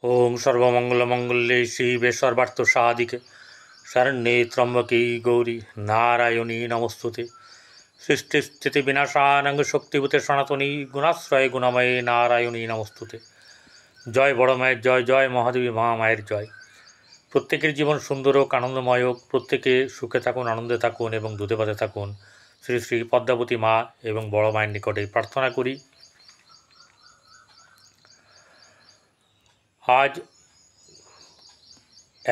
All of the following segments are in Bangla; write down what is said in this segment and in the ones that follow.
ओं सर्वमंगलमंगल्ये शिवे सर्वार्थसाधिके शरण्ये त्र्यंबके गौरी नारायणी नमोस्तुते। सृष्टिस्थितिविनाशानां शक्तिभूते सनातनी गुणाश्रय गुणमये नारायणी नमोस्तुते। जय बड़ माয়ের জয়, জয় মহাদেবী মহামায়ের জয়। প্রত্যেকের জীবন সুন্দর হোক, আনন্দময় হোক, প্রত্যেকে সুখে থাকুন, আনন্দে থাকুন এবং দুধে ভাতে থাকুন। শ্রী শ্রী পদ্মাবতী মা এবং বড় মায়ের নিকটে প্রার্থনা করি। আজ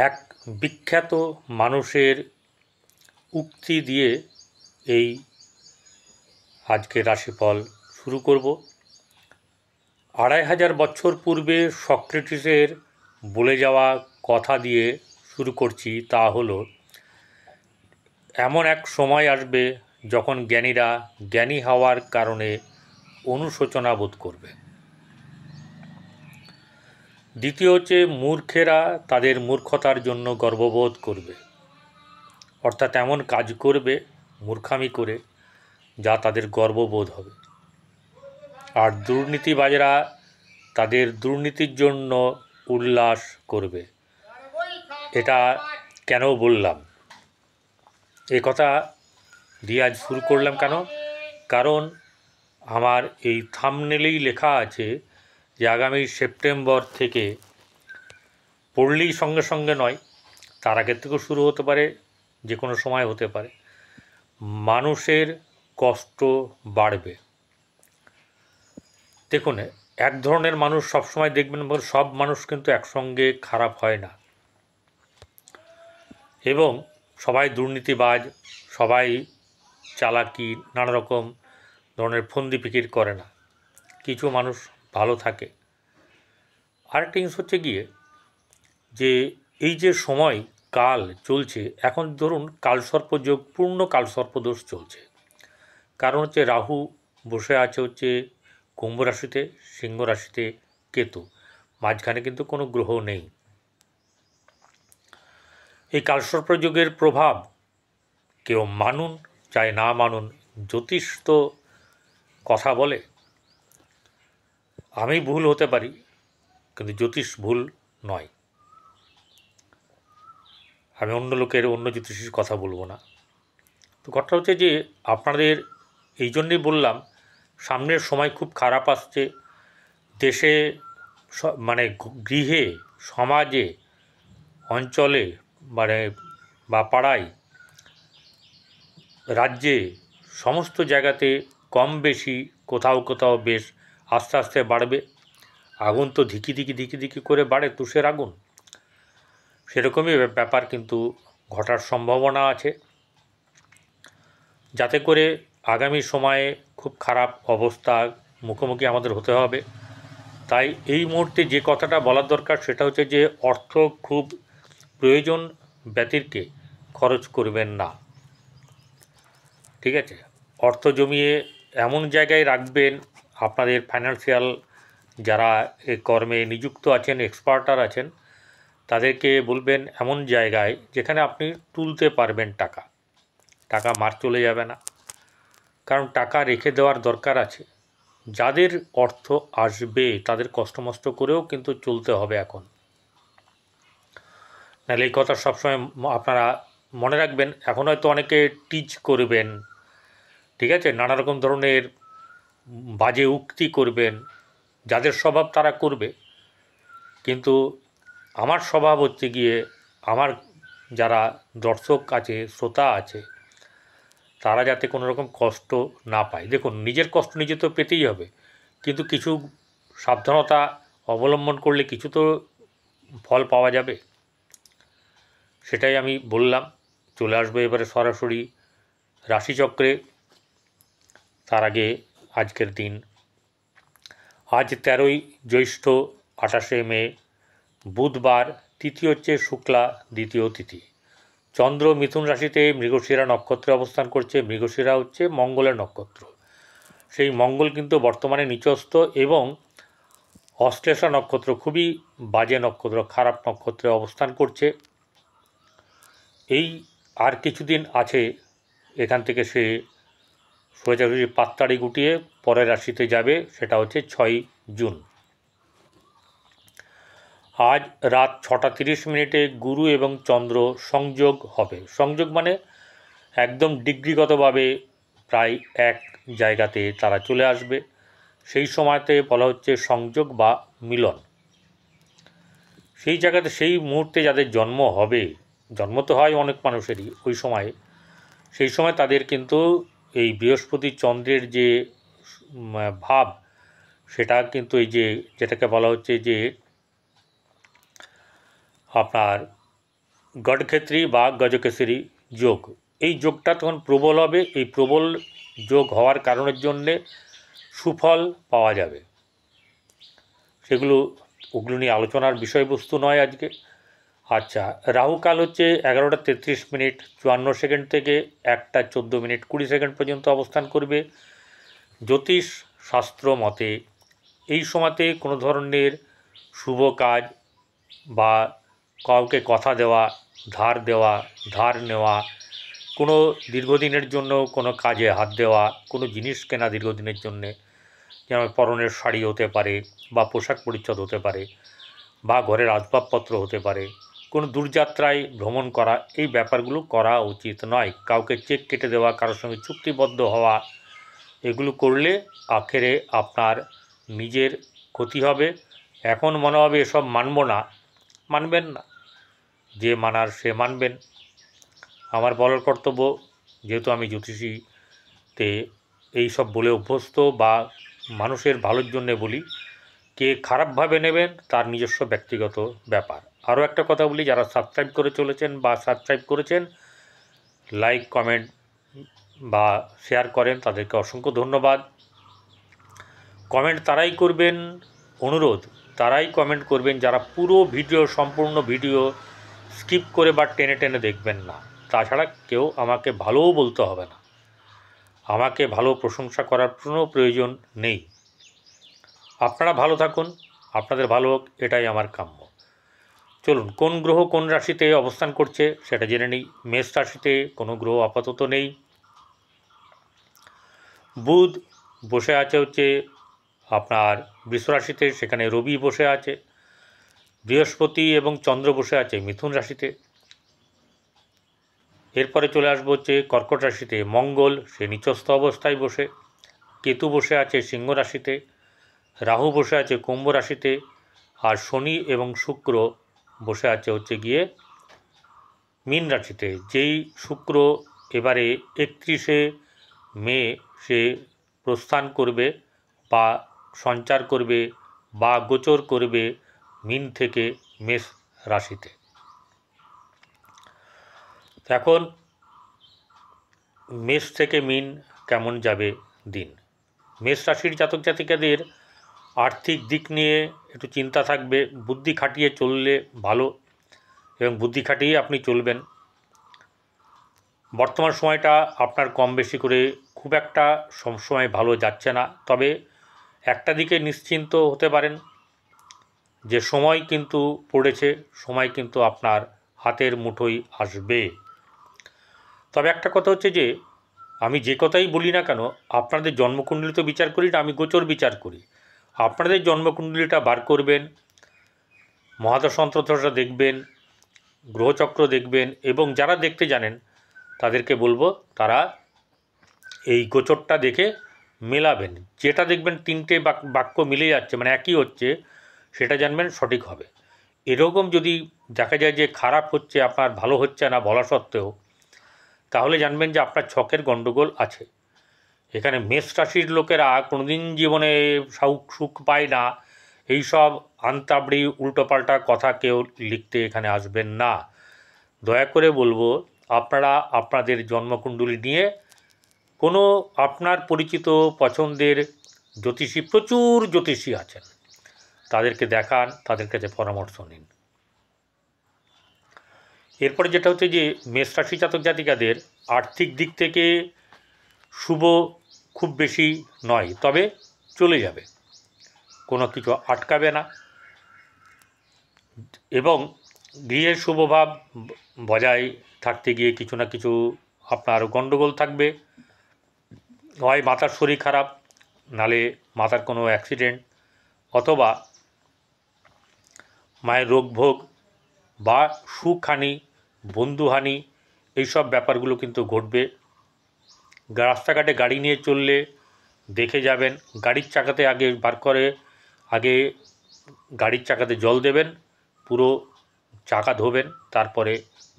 এক বিখ্যাত মানুষের উক্তি দিয়ে এই আজকের রাশিফল শুরু করব। ২৫০০ বছর পূর্বে সক্রেটিসের বলে যাওয়া কথা দিয়ে শুরু করছি। তা হলো, এমন এক সময় আসবে যখন জ্ঞানীরা জ্ঞানী হওয়ার কারণে অনুশোচনা বোধ করবে। দ্বিতীয় হচ্ছে, মূর্খেরা তাদের মূর্খতার জন্য গর্ববোধ করবে, অর্থাৎ এমন কাজ করবে মূর্খামি করে যা তাদের গর্ববোধ হবে। আর দুর্নীতিবাজরা তাদের দুর্নীতির জন্য উল্লাস করবে। এটা কেন বললাম, এ কথা দিয়ে আজ শুরু করলাম কেন? কারণ আমার এই থাম্বনেলেই লেখা আছে যে আগামী সেপ্টেম্বর থেকে, পড়লেই সঙ্গে সঙ্গে নয়, তার আগের থেকেও শুরু হতে পারে, যে কোনো সময় হতে পারে, মানুষের কষ্ট বাড়বে। দেখুন, এক ধরনের মানুষ সবসময় দেখবেন, সব মানুষ কিন্তু একসঙ্গে খারাপ হয় না, এবং সবাই দুর্নীতিবাজ, সবাই চালাকি, নানা রকম ধরনের ফন্দি ফিকির করে না। কিছু মানুষ ভালো থাকে। আরেকটা জিনিস হচ্ছে গিয়ে যে এই যে সময় কাল চলছে, এখন ধরুন কালসর্পযোগ, পূর্ণ কালসর্পদোষ চলছে। কারণ হচ্ছে রাহু বসে আছে হচ্ছে কুম্ভ রাশিতে, সিংহ রাশিতে কেতু, মাঝখানে কিন্তু কোনো গ্রহ নেই। এই কালসর্পযোগের প্রভাব কেউ মানুন চাই না মানুন, জ্যোতিষ তো কথা বলে। আমি ভুল হতে পারি, কিন্তু জ্যোতিষ ভুল নয়। আমি অন্য লোকের, অন্য জ্যোতিষীর কথা বলবো না। তো কথা হচ্ছে যে আপনাদের এই জন্যই বললাম, সামনের সময় খুব খারাপ আসছে। দেশে, মানে গৃহে, সমাজে, অঞ্চলে, মানে বা পাড়ায়, রাজ্যে, সমস্ত জায়গাতে কম বেশি কোথাও কোথাও বেশ আস্তে আস্তে বাড়বে। আগুন তো ধিকি ধিকি ধিকি ধিকি করে বাড়ে, তুষের আগুন, সেরকমই ব্যাপার কিন্তু ঘটার সম্ভাবনা আছে, যাতে করে আগামী সময়ে খুব খারাপ অবস্থার মুখোমুখি আমাদের হতে হবে। তাই এই মুহূর্তে যে কথাটা বলার দরকার সেটা হচ্ছে যে অর্থ খুব প্রয়োজন ব্যতিরকে খরচ করবেন না, ঠিক আছে? অর্থ জমিয়ে এমন জায়গায় রাখবেন, আপনাদের ফাইন্যান্সিয়াল যারা এই কর্মে নিযুক্ত আছেন, এক্সপার্টার আছেন, তাদেরকে বলবেন এমন জায়গায় যেখানে আপনি তুলতে পারবেন টাকা, টাকা মার চলে যাবে না। কারণ টাকা রেখে দেওয়ার দরকার আছে। যাদের অর্থ আসবে তাদের কষ্টমষ্ট করেও কিন্তু চলতে হবে এখন, নাহলে এই কথা সবসময় আপনারা মনে রাখবেন। এখন হয়তো অনেকে টিচ করবেন, ঠিক আছে, নানা রকম ধরনের বাজে উক্তি করবেন, যাদের স্বভাব তারা করবে। কিন্তু আমার স্বভাব হচ্ছে গিয়ে, আমার যারা দর্শক আছে, শ্রোতা আছে, তারা যাতে কোনো রকম কষ্ট না পায়। দেখুন, নিজের কষ্ট নিজে তো পেতেই হবে, কিন্তু কিছু সাবধানতা অবলম্বন করলে কিছু তো ফল পাওয়া যাবে। সেটাই আমি বললাম। চলে আসবো এবারে সরাসরি রাশিচক্রে। তার আগে আজকের দিন, আজ 13ই জ্যৈষ্ঠ, 28শে মে, বুধবার, তিথি হচ্ছে শুক্লা দ্বিতীয় তিথি। চন্দ্র মিথুন রাশিতে মৃগশিরা নক্ষত্রে অবস্থান করছে। মৃগশিরা হচ্ছে মঙ্গলের নক্ষত্র। সেই মঙ্গল কিন্তু বর্তমানে নিচস্থ এবং অশ্লেষা নক্ষত্র, খুবই বাজে নক্ষত্র, খারাপ নক্ষত্রে অবস্থান করছে। এই আর কিছুদিন আছে, এখান থেকে সে সোজাসুজি পাত্তাড়ি গুটিয়ে পরের রাশিতে যাবে, সেটা হচ্ছে 6ই জুন। আজ রাত 6:30 গুরু এবং চন্দ্র সংযোগ হবে। সংযোগ মানে একদম ডিগ্রিগতভাবে প্রায় এক জায়গাতে তারা চলে আসবে। সেই সময়তে বলা হচ্ছে সংযোগ বা মিলন। সেই জায়গাতে সেই মুহূর্তে যাদের জন্ম হবে, জন্ম তো হয় অনেক মানুষেরই ওই সময়ে, সেই সময় তাদের কিন্তু এই বৃহস্পতি চন্দ্রের যে ভাব, সেটা কিন্তু এই যে যেটাকে বলা হচ্ছে যে আপনার গডক্ষেত্রী বা গজকেশরী যোগ, এই যোগটা তখন প্রবল হবে। এই প্রবল যোগ হওয়ার কারণের জন্যে সুফল পাওয়া যাবে। ওগুলো নিয়ে আলোচনার বিষয়বস্তু নয় আজকে। আচ্ছা, রাহুকাল হচ্ছে 11:33:54 থেকে 1:14:20 পর্যন্ত অবস্থান করবে। জ্যোতিষ শাস্ত্র মতে এই সময়তে কোনো ধরনের শুভ কাজ বা কাউকে কথা দেওয়া, ধার নেওয়া, কোনো দীর্ঘদিনের জন্য কোনো কাজে হাত দেওয়া, কোনো জিনিস কেনা দীর্ঘদিনের জন্যে, যেমন পরনের শাড়ি হতে পারে বা পোশাক পরিচ্ছদ হতে পারে বা ঘরের আসবাবপত্র হতে পারে, কোনো দূরযাত্রায় ভ্রমণ করা, এই ব্যাপারগুলো করা উচিত নয়। কাউকে চেক কেটে দেওয়া, কারোর সঙ্গে চুক্তিবদ্ধ হওয়া, এগুলো করলে আখেরে আপনার নিজের ক্ষতি হবে। এখন মনে হবে এসব মানব না, মানবেন না, যে মানার সে মানবেন। আমার বলার কর্তব্য, যেহেতু আমি জ্যোতিষীতে এই সব বলে অভ্যস্ত বা মানুষের ভালোর জন্যে বলি, কে খারাপভাবে নেবেন তার নিজস্ব ব্যক্তিগত ব্যাপার। আরও একটা কথা বলি, যারা সাবস্ক্রাইব করে চলেছেন বা সাবস্ক্রাইব করেছেন, লাইক কমেন্ট বা শেয়ার করেন, তাদেরকে অসংখ্য ধন্যবাদ। কমেন্ট তারাই করবেন, অনুরোধ, তারাই কমেন্ট করবেন যারা পুরো ভিডিও, সম্পূর্ণ ভিডিও স্কিপ করে বা টেনে টেনে দেখবেন না। তাছাড়া কেউ আমাকে ভালোও বলতে হবে না, আমাকে ভালো প্রশংসা করার কোনো প্রয়োজন নেই। আপনারা ভালো থাকুন, আপনাদের ভালো হোক, এটাই আমার কাম্য। চলুন, কোন গ্রহ কোন রাশিতে অবস্থান করছে সেটা জেনে নিই। মেষ রাশিতে কোনো গ্রহ আপাতত নেই। বুধ বসে আছে হচ্ছে আপনার বৃষ রাশিতে, সেখানে রবি বসে আছে। বৃহস্পতি এবং চন্দ্র বসে আছে মিথুন রাশিতে। এরপরে চলে আসবো হচ্ছে কর্কট রাশিতে, মঙ্গল সে নিচস্থ অবস্থায় বসে। কেতু বসে আছে সিংহ রাশিতে। রাহু বসে আছে কুম্ভ রাশিতে। আর শনি এবং শুক্র বসে আছে হচ্ছে গিয়ে মীন রাশিতে। যেই শুক্র এবারে 31শে মে সে প্রস্থান করবে বা সঞ্চার করবে বা গোচর করবে মীন থেকে মেষ রাশিতে। এখন মেষ থেকে মীন কেমন যাবে দিন। মেষ রাশির জাতক জাতিকাদের আর্থিক দিক নিয়ে একটু চিন্তা থাকবে। বুদ্ধি খাটিয়ে চললে ভালো, এবং বুদ্ধি খাটিয়ে আপনি চলবেন। বর্তমান সময়টা আপনার কম বেশি করে খুব একটা সবসময় ভালো যাচ্ছে না, তবে একটা দিকে নিশ্চিন্ত হতে পারেন যে সময় কিন্তু পড়েছে, সময় কিন্তু আপনার হাতের মুঠোয় আসবে। তবে একটা কথা হচ্ছে যে, আমি যে কথাই বলি না কেন, আপনাদের জন্মকুণ্ডলী তো বিচার করি না, আমি গোচর বিচার করি। আপনাদের জন্মকুণ্ডলীটা বার করবেন, মহাদশান্তরদশা দেখবেন, গ্রহচক্র দেখবেন, এবং যারা দেখতে জানেন তাদেরকে বলবো তারা এই গোচরটা দেখে মেলাবেন। যেটা দেখবেন তিনটে বাক্য মিলে যাচ্ছে, মানে একই হচ্ছে, সেটা জানবেন সঠিক হবে। এরকম যদি দেখা যায় যে খারাপ হচ্ছে, আপনার ভালো হচ্ছে না বলা সত্ত্বেও, তাহলে জানবেন যে আপনার ছকের গণ্ডগোল আছে। এখানে মেষ রাশির লোকেরা কোনোদিন জীবনে সুখ পায় না, এইসব আন্তাবড়ি উল্টোপাল্টা কথা কেউ লিখতে এখানে আসবেন না। দয়া করে বলবো, আপনারা আপনাদের জন্মকুণ্ডলী নিয়ে কোনো আপনার পরিচিত পছন্দের জ্যোতিষী, প্রচুর জ্যোতিষী আছেন, তাদেরকে দেখান, তাদের কাছে পরামর্শ নিন। এরপরে যেটা হচ্ছে যে মেষ রাশি জাতক জাতিকাদের আর্থিক দিক থেকে শুভ খুব বেশি নয়, তবে চলে যাবে, কোনো কিছু আটকাবে না। এবং গৃহের শুভভাব বজায় থাকতে গিয়ে কিছু না কিছু আপনার গণ্ডগোল থাকবে। হয় মাথার শরীর খারাপ, নালে মাথার কোনো অ্যাক্সিডেন্ট, অথবা মায়ের রোগভোগ বা সুখহানি, বন্ধুহানি, এইসব ব্যাপারগুলো কিন্তু ঘটবে। রাস্তাঘাটে গাড়ি নিয়ে চললে দেখে যাবেন, গাড়ির চাকাতে আগে গাড়ির চাকাতে জল দেবেন, পুরো চাকা ধোবেন, তারপরে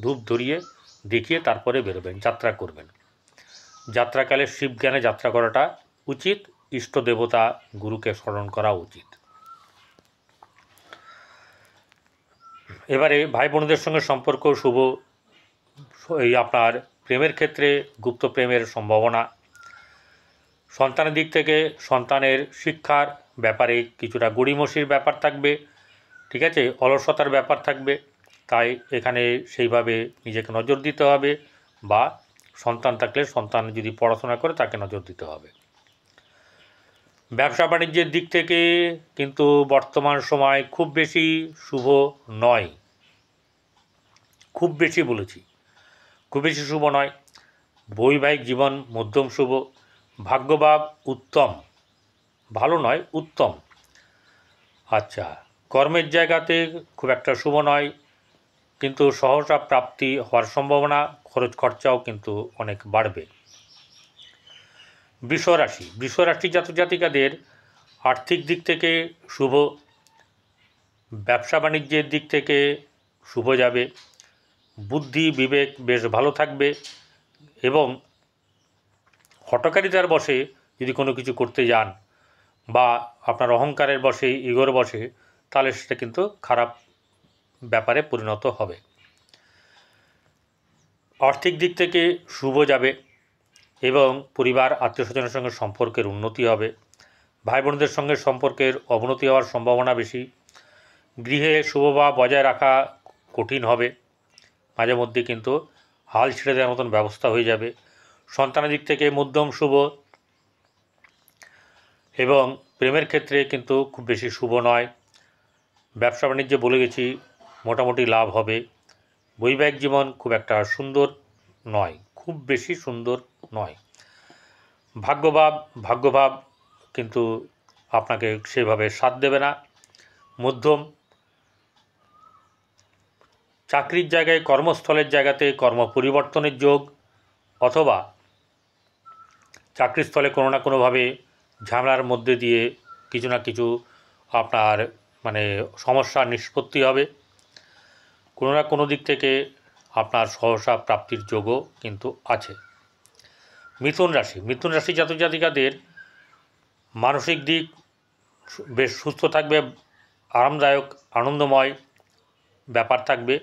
ধূপ ধরিয়ে দেখিয়ে তারপরে বেরোবেন, যাত্রা করবেন। যাত্রাকালে শিবজ্ঞানে যাত্রা করাটা উচিত, ইষ্ট দেবতা গুরুকে স্মরণ করা উচিত। এবারে ভাই বোনদের সঙ্গে সম্পর্ক শুভ। এই আপনার প্রেমের ক্ষেত্রে গুপ্ত প্রেমের সম্ভাবনা। সন্তানের দিক থেকে সন্তানের শিক্ষার ব্যাপারে কিছুটা গড়িমসির ব্যাপার থাকবে, ঠিক আছে, অলসতার ব্যাপার থাকবে। তাই এখানে সেইভাবে নিজেকে নজর দিতে হবে, বা সন্তান থাকলে সন্তান যদি পড়াশোনা করে তাকে নজর দিতে হবে। ব্যবসা বাণিজ্যের দিক থেকে কিন্তু বর্তমান সময় খুব বেশি শুভ নয়, খুব বেশি বলেছি, খুব বেশি শুভ নয়। বৈবাহিক জীবন মধ্যম শুভ, ভাগ্যভাব উত্তম, ভালো নয়, উত্তম। আচ্ছা, কর্মের জায়গাতে খুব একটা শুভ নয়, কিন্তু সহসা প্রাপ্তি হওয়ার সম্ভাবনা, খরচ খরচাও কিন্তু অনেক বাড়বে। বৃষরাশি জাতক জাতিকাদের আর্থিক দিক থেকে শুভ, ব্যবসা বাণিজ্যের দিক থেকে শুভ যাবে, বুদ্ধি বিবেক বেশ ভালো থাকবে, এবং হঠকারিতার বশে যদি কোনো কিছু করতে যান বা আপনার অহংকারের বশে, ইগোর বশে, তাহলে সেটা কিন্তু খারাপ ব্যাপারে পরিণত হবে। আর্থিক দিক থেকে শুভ যাবে এবং পরিবার আত্মীয়স্বজনের সঙ্গে সম্পর্কের উন্নতি হবে। ভাই বোনদের সঙ্গে সম্পর্কের অবনতি হওয়ার সম্ভাবনা বেশি। গৃহে শুভভাব বজায় রাখা কঠিন হবে, মাঝে মধ্যে কিন্তু হাল ছেড়ে দেওয়ার মতন ব্যবস্থা হয়ে যাবে। সন্তানের দিক থেকে মধ্যম শুভ, এবং প্রেমের ক্ষেত্রে কিন্তু খুব বেশি শুভ নয়। ব্যবসা বাণিজ্যে বলে গেছি মোটামুটি লাভ হবে। বৈবাহিক জীবন খুব একটা সুন্দর নয়, খুব বেশি সুন্দর নয়। ভাগ্যভাব কিন্তু আপনাকে সেভাবে সাথ দেবে না, মধ্যম। চাকরির জায়গায়, কর্মস্থলের জায়গাতে কর্ম পরিবর্তনের যোগ, অথবা চাকরিস্থলে কোনো না কোনোভাবে ঝামেলার মধ্যে দিয়ে কিছু না কিছু আপনার সমস্যার নিষ্পত্তি হবে। কোনো না কোনো দিক থেকে আপনার সহসা প্রাপ্তির যোগও কিন্তু আছে। মিথুন রাশি জাতক জাতিকাদের মানসিক দিক বেশ সুস্থ থাকবে, আরামদায়ক আনন্দময় ব্যাপার থাকবে,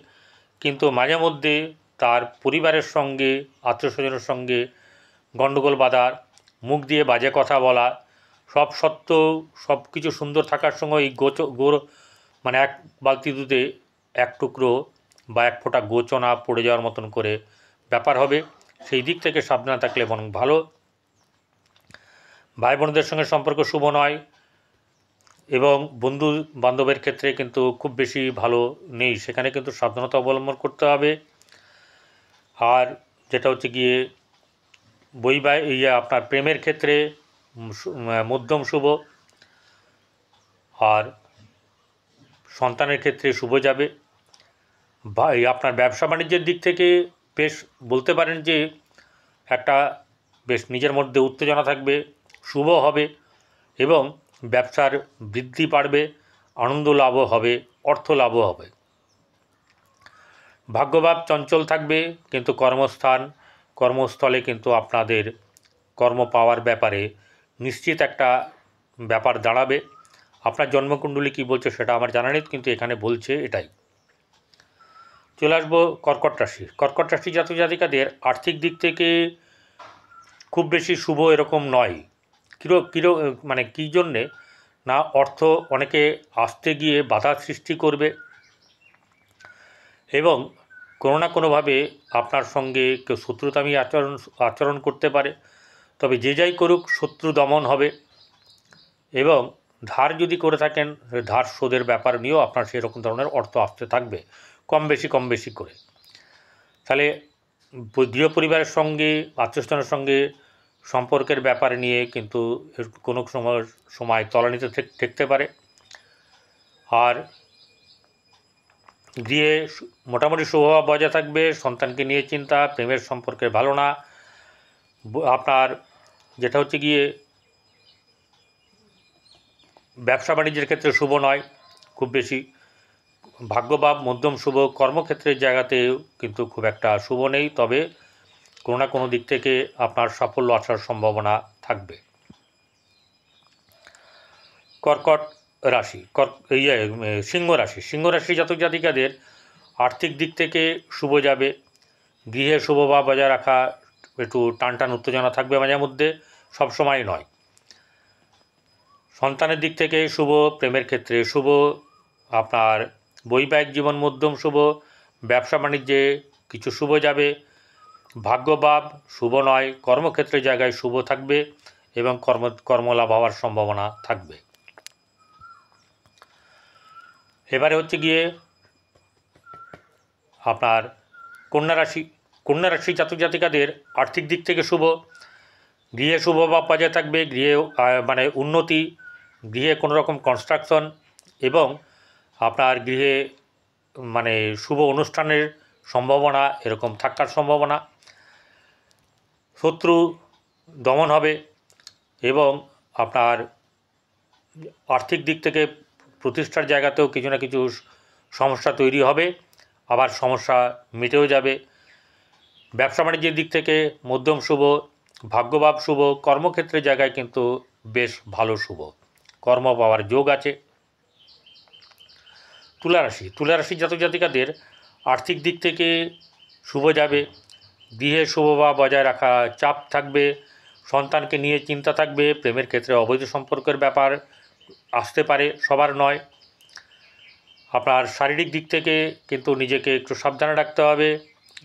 কিন্তু মাঝে মধ্যে তার পরিবারের সঙ্গে, আত্মীয়স্বজনের সঙ্গে গণ্ডগোল বাঁধার, মুখ দিয়ে বাজে কথা বলা, সব সত্ত্বেও সব কিছু সুন্দর থাকার সঙ্গে এই এক বালতি দুধে এক টুকরো বা এক ফোঁটা গোচনা পড়ে যাওয়ার মতন করে ব্যাপার হবে। সেই দিক থেকে সাবধানে থাকলে বরং ভালো। ভাই বোনদের সঙ্গে সম্পর্ক শুভ নয়, এবং বন্ধু বান্ধবের ক্ষেত্রে কিন্তু খুব বেশি ভালো নেই, সেখানে কিন্তু সাবধানতা অবলম্বন করতে হবে। আর যেটা হচ্ছে গিয়ে আপনার প্রেমের ক্ষেত্রে মধ্যম শুভ, আর সন্তানের ক্ষেত্রে শুভ যাবে। আপনার ব্যবসা বাণিজ্যের দিক থেকে বেশ বলতে পারেন যে একটা বেশ নিজের মধ্যে উত্তেজনা থাকবে, শুভ হবে, এবং ব্যবসার বৃদ্ধি বাড়বে, আনন্দ লাভও হবে, অর্থ লাভও হবে। ভাগ্যভাব চঞ্চল থাকবে, কিন্তু কর্মস্থলে কিন্তু আপনাদের কর্ম পাওয়ার ব্যাপারে নিশ্চিত একটা ব্যাপার দাঁড়াবে। আপনার জন্মকুণ্ডলী কী বলছে সেটা আমার জানা নেই, কিন্তু এখানে বলছে এটাই। চলে আসবো কর্কট রাশি জাতক জাতিকাদের আর্থিক দিক থেকে খুব বেশি শুভ এরকম নয়। কী জন্যে না, অর্থ অনেকে আসতে গিয়ে বাধার সৃষ্টি করবে, এবং কোনো না কোনোভাবে আপনার সঙ্গে কেউ শত্রুতামি আচরণ করতে পারে। তবে যে যাই করুক, শত্রু দমন হবে, এবং ধার যদি করে থাকেন, ধার শোধের ব্যাপার নিয়েও আপনার সেরকম ধরনের অর্থ আসতে থাকবে, কম বেশি করে। তাহলে গৃহ পরিবারের সঙ্গে, আত্মীয়স্বজনের সঙ্গে সম্পর্কের ব্যাপার নিয়ে কিন্তু কোনো সময় তলানিতে ঠেকতে পারে। আর গৃহে মোটামুটি শুভভাব বজায় থাকবে, সন্তানকে নিয়ে চিন্তা, প্রেমের সম্পর্কে ভালো না। আপনার যেটা হচ্ছে গিয়ে ব্যবসা বাণিজ্যের ক্ষেত্রে শুভ নয় খুব বেশি, ভাগ্যভাব মধ্যম শুভ, কর্মক্ষেত্রের জায়গাতেও কিন্তু খুব একটা শুভ নেই, তবে কোনো না কোনো দিক থেকে আপনার সাফল্য আসার সম্ভাবনা থাকবে। কর্কট রাশি, সিংহ রাশি, সিংহ রাশি জাতক জাতিকাদের আর্থিক দিক থেকে শুভ যাবে, গৃহে শুভভাব বজায় রাখা, একটু টানটান উত্তেজনা থাকবে মাঝে মধ্যে, সবসময় নয়। সন্তানের দিক থেকে শুভ, প্রেমের ক্ষেত্রে শুভ, আপনার বৈবাহিক জীবন মধ্যম শুভ, ব্যবসা বাণিজ্যে কিছু শুভ যাবে, ভাগ্যভাব শুভ নয়, কর্মক্ষেত্রের জায়গায় শুভ থাকবে এবং কর্মলাভ হওয়ার সম্ভাবনা থাকবে। এবারে হচ্ছে গিয়ে আপনার কন্যা রাশি, কন্যা রাশি জাতক জাতিকাদের আর্থিক দিক থেকে শুভ, গৃহে শুভভাব বজায় থাকবে, গৃহে মানে উন্নতি, গৃহে কোনো রকম কনস্ট্রাকশন এবং আপনার গৃহে মানে শুভ অনুষ্ঠানের সম্ভাবনা এরকম থাকার সম্ভাবনা, শত্রু দমন হবে এবং আপনার আর্থিক দিক থেকে প্রতিষ্ঠার জায়গাতেও কিছু না কিছু সমস্যা তৈরি হবে, আবার সমস্যা মিটেও যাবে। ব্যবসা বাণিজ্যের দিক থেকে মধ্যম শুভ, ভাগ্যভাব শুভ, কর্মক্ষেত্রের জায়গায় কিন্তু বেশ ভালো শুভ, কর্ম পাওয়ার যোগ আছে। তুলা রাশি, তুলা রাশির জাতক জাতিকাদের আর্থিক দিক থেকে শুভ যাবে, গৃহে শুভভাব বজায় রাখা চাপ থাকবে, সন্তানকে নিয়ে চিন্তা থাকবে, প্রেমের ক্ষেত্রে অবৈধ সম্পর্কের ব্যাপার আসতে পারে, সবার নয়। আপনার শারীরিক দিক থেকে কিন্তু নিজেকে একটু সাবধানে রাখতে হবে,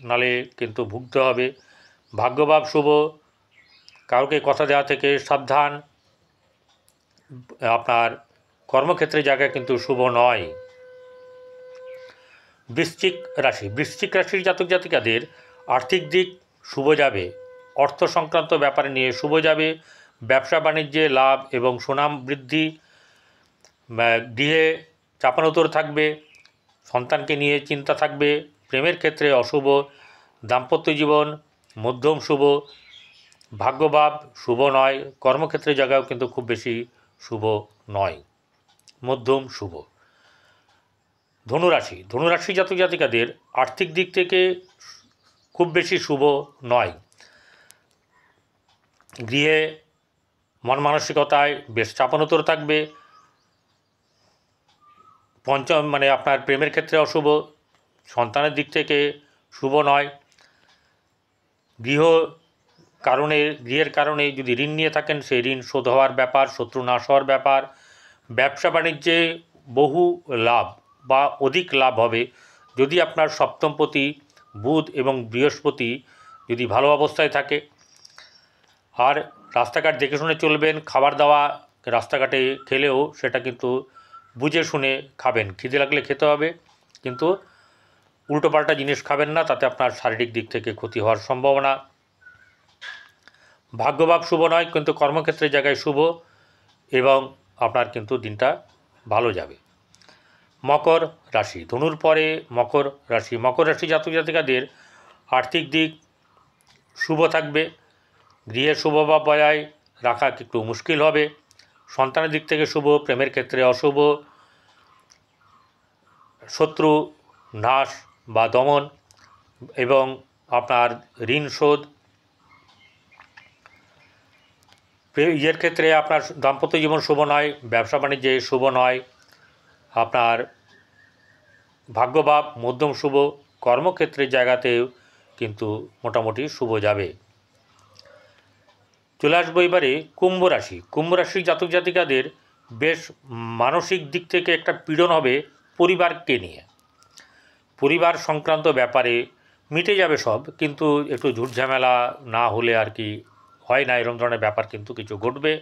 নালে কিন্তু ভুগতে হবে। ভাগ্যভাব শুভ, কাউকে কথা দেওয়া থেকে সাবধান, আপনার কর্মক্ষেত্রের জায়গায় কিন্তু শুভ নয়। বৃশ্চিক রাশি, বৃশ্চিক রাশির জাতক জাতিকাদের আর্থিক দিক শুভ যাবে, অর্থ সংক্রান্ত ব্যাপারে নিয়ে শুভ যাবে, ব্যবসা বাণিজ্যে লাভ এবং সুনাম বৃদ্ধি, গৃহে চাপানোতর থাকবে, সন্তানকে নিয়ে চিন্তা থাকবে, প্রেমের ক্ষেত্রে অশুভ, দাম্পত্য জীবন মধ্যম শুভ, ভাগ্যভাব শুভ নয়, কর্মক্ষেত্রের জায়গাও কিন্তু খুব বেশি শুভ নয়, মধ্যম শুভ। ধনুরাশি, ধনুরাশি জাতক জাতিকাদের আর্থিক দিক থেকে খুব বেশি শুভ নয়, গৃহে মন মানসিকতায় বেশ চাপানোতর থাকবে, পঞ্চম মানে আপনার প্রেমের ক্ষেত্রে অশুভ, সন্তানের দিক থেকে শুভ নয়, গৃহের কারণে যদি ঋণ নিয়ে থাকেন সেই ঋণ শোধ হওয়ার ব্যাপার, শত্রু নাশ হওয়ার ব্যাপার, ব্যবসা বাণিজ্যে বহু লাভ বা অধিক লাভ হবে যদি আপনার সপ্তমপতি বুধ এবং বৃহস্পতি যদি ভালো অবস্থায় থাকে। আর রাস্তাঘাট দেখে শুনে চলবেন, খাবার দাওয়া রাস্তাঘাটে খেলেও সেটা কিন্তু বুঝে শুনে খাবেন, খিদে লাগলে খেতে হবে, কিন্তু উল্টোপাল্টা জিনিস খাবেন না, তাতে আপনার শারীরিক দিক থেকে ক্ষতি হওয়ার সম্ভাবনা। ভাগ্যভাব শুভ নয়, কিন্তু কর্মক্ষেত্রের জায়গায় শুভ এবং আপনার কিন্তু দিনটা ভালো যাবে। মকর রাশি, ধনুর পরে মকর রাশি, মকর রাশি জাতক জাতিকাদের আর্থিক দিক শুভ থাকবে, গৃহে শুভভাব বজায় রাখা একটু মুশকিল হবে, সন্তানের দিক থেকে শুভ, প্রেমের ক্ষেত্রে অশুভ, শত্রু নাশ বা দমন এবং আপনার ঋণ শোধ, ইয়ের ক্ষেত্রে আপনার দাম্পত্য জীবন শুভ নয়, ব্যবসা বাণিজ্যে শুভ নয়, আপনার ভাগ্যভাব মধ্যম শুভ, কর্মক্ষেত্রের জায়গাতেও কিন্তু মোটামুটি শুভ যাবে। চলে আসবো এবারে কুম্ভ রাশি, কুম্ভ রাশির জাতক জাতিকাদের বেশ মানসিক দিক থেকে একটা পীড়ন হবে পরিবারকে নিয়ে, পরিবার সংক্রান্ত ব্যাপারে মিটে যাবে সব, কিন্তু একটু ঝুটঝামেলা না হলে আর কি হয় না, এরকম ধরনের ব্যাপার কিন্তু কিছু ঘটবে,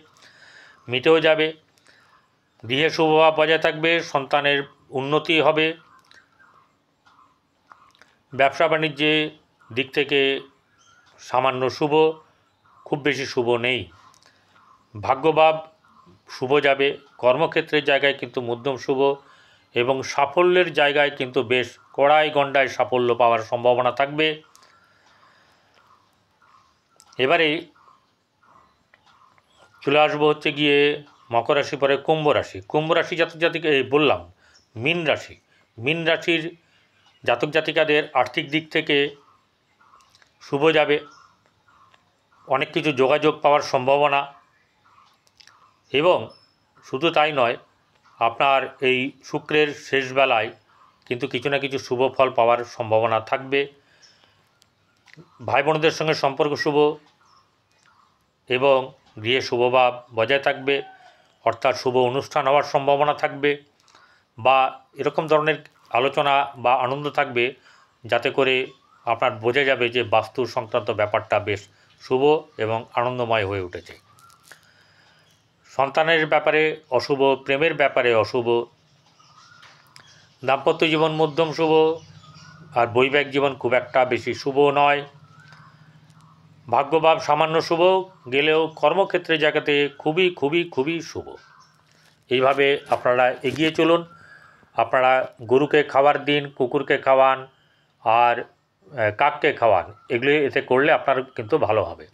মিটেও যাবে, গৃহে শুভভাব বজায় থাকবে, সন্তানের উন্নতি হবে, ব্যবসা বাণিজ্যে দিক থেকে সামান্য শুভ, খুব বেশি শুভ নেই, ভাগ্যভাব শুভ যাবে, কর্মক্ষেত্রের জায়গায় কিন্তু মধ্যম শুভ এবং সাফল্যের জায়গায় কিন্তু বেশ কড়াই গণ্ডায় সাফল্য পাওয়ার সম্ভাবনা থাকবে। এবারে চলে আসবো হচ্ছে গিয়ে মকর রাশি পরে কুম্ভ রাশি। কুম্ভ রাশি জাতক জাতিকা বললাম মীন রাশি। মীন রাশির জাতক জাতিকাদের আর্থিক দিক থেকে শুভ যাবে, অনেক কিছু যোগাযোগ পাওয়ার সম্ভাবনা, এবং শুধু তাই নয়, আপনার এই শুক্রের শেষ বেলায় কিন্তু কিছু না কিছু শুভ ফল পাওয়ার সম্ভাবনা থাকবে। ভাই বোনদের সঙ্গে সম্পর্ক শুভ এবং গৃহে শুভভাব বজায় থাকবে, অর্থাৎ শুভ অনুষ্ঠান হওয়ার সম্ভাবনা থাকবে, বা এরকম ধরনের আলোচনা বা আনন্দ থাকবে যাতে করে আপনার বোঝা যাবে যে বাস্তু সংক্রান্ত ব্যাপারটা বেশ শুভ এবং আনন্দময় হয়ে উঠেছে। সন্তানের ব্যাপারে অশুভ, প্রেমের ব্যাপারে অশুভ, দাম্পত্য জীবন মধ্যম শুভ, আর বৈবাহিক জীবন খুব একটা বেশি শুভ নয়। ভাগ্যভাব সামান্য শুভ গেলেও কর্মক্ষেত্রে জায়গাতে খুবই খুবই খুবই শুভ। এইভাবে আপনারা এগিয়ে চলুন। আপনারা গরুকে খাবার দিন, কুকুরকে খাওয়ান, আর কাককে খাওয়ান। এগুলি এতে করলে আপনার কিন্তু ভালো হবে।